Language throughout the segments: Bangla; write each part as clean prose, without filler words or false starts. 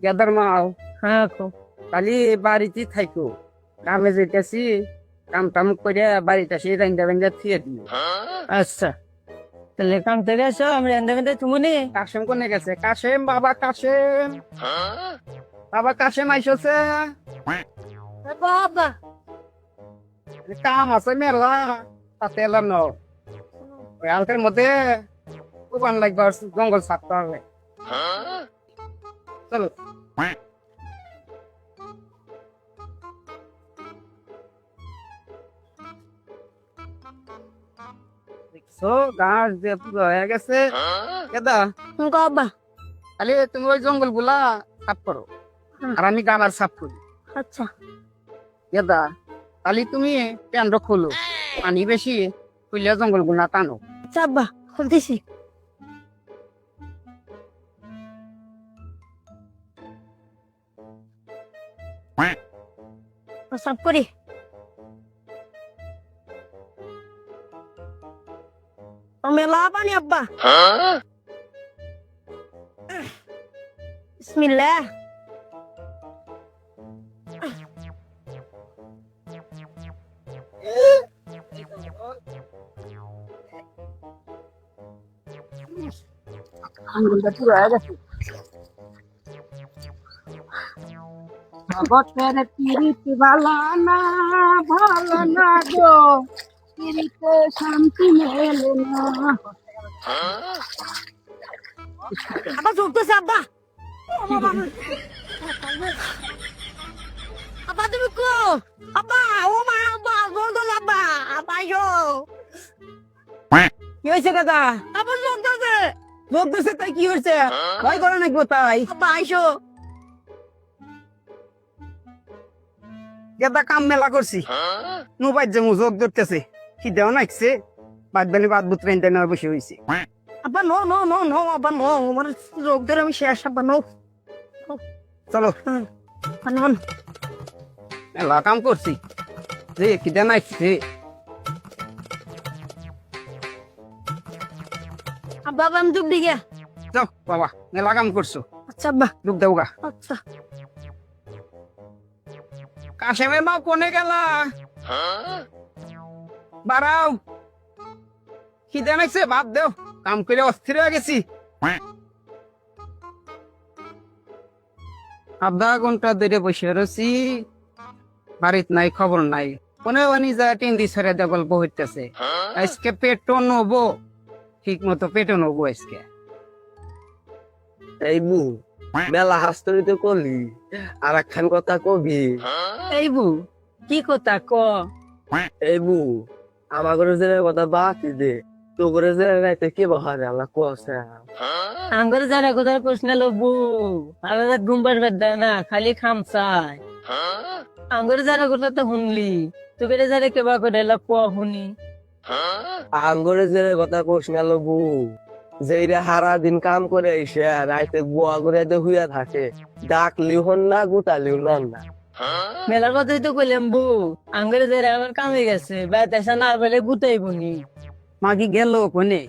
গেদার মাও হ্যাঁ কালি বাড়িতে থাইকো কামে যেতেছি কাম টাম করে বাড়িতে সে রান্দা রান্দা থিয়ে দিও। আচ্ছা তাহলে কাম থেকে আসো আমি রান্ধা বান্ধা তুমি নি কাশেম কোনে গেছে? কাশেম বাবা কাশেম, বাবা কাশেম আইসছে। বাবা কাম আছে মেলা তাতে এলাম ন ওই আলকের মধ্যে উপান লাগবে জঙ্গল ছাড়তে হবে। চলো দেখছো গাছ যে পুরো হয়ে গেছে। কেদা বাবা তাহলে তুমি ওই জঙ্গল গুলা সাফ করো আর আমি গামার সাফ করি। আচ্ছা কেদা তাহলে তুমি প্যান্ট খোলো, পানি বেশি খুললে জঙ্গল গুলা টানো। আচ্ছা আব্বা খুলতেছি সব করি মেলা পানি আব্বা বিসমিল্লাহ আঙ্গুলটা পুরো হয়ে গেছে। ভগতের পিরিতি ভালো না গো, পিরিতে শান্তি মেলে না। আব্বা ঢুকতেছে আব্বা আব্বা তুমি কো আব্বা ও মা আব্বা বন্ধ আব্বা আব্বা আইও কি হয়েছে দাদা? আব্বা ঢুকতেছে লোক দেশে তাই কি হয়েছে? ভয় করে নাকি তাই? আব্বা আইসো গেদা কাম মেলা করছি, নুবাই যে মুজক ধরতেছে, কি দেও নাকছে, বাদ বালি বাদ বুত রেন্টে নেওয়া বসে হয়েছে। আব্বা নো নো নো নো আব্বা নো আমার রোগ ধরে আমি শেষ আব্বা নো চলো আনন মেলা কাম করছি, যে কি দেও নাকছে। আব্বা আমি দুধ দিকে যাও বাবা, মেলা কাম করছো, আচ্ছা আব্বা ডুব দেও গা। আচ্ছা কাশেমের মা কোনে গেলা? বাড়াও, খিদে নাইছে, ভাত দেও, কাম করে অস্থির হয়ে গেছি। আধা ঘন্টা ধরে বসে রয়েছি, বাড়িত নাই, খবর নাই, কোনে বানি যা টিন্দি ছড়ে দেয় গল্প হইতেছে। আজকে পেটও নবো, ঠিক মতো পেটও নবো আজকে। এই বু মেলা হাস্তরি তো করলি আর একখান কথা কবি। এই বু কি কথা ক এই বু আমার ঘরে যে কথা বাকি দে তো করে যে রাইতে কে বহারে আল্লাহ কোসে আঙ্গুর যারা কোথায় প্রশ্ন লো বু আলাদা ঘুমবার বেদা না খালি খামসাই আঙ্গুর যারা কথা তো শুনলি তোকে যারা কেবা করে এলা ক শুনি আঙ্গরে যে কথা কোস গেল বু যেইরা হারা দিন কাম করে এসে রাইতে বুয়া করে হুইয়া থাকে, ডাকলিও হন না গুতালিও না না। মেলার কথাই তো কইলাম বু আঙ্গুর যারা আমার কামে গেছে বেতাসা না বলে গুতাই বুনি মাগি গেল কোনে,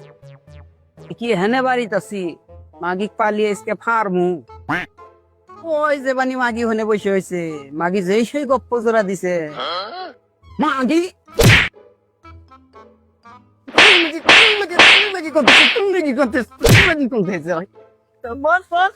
কি হেনে বাড়িতে আছি, মাগি পালিয়ে আজকে ফার্মু। ওই যে বানি মাগি হনে বসে হয়েছে, মাগি যেই সেই গপ্প জোড়া দিছে। মাগি তুমি কি করতেছ? বস বস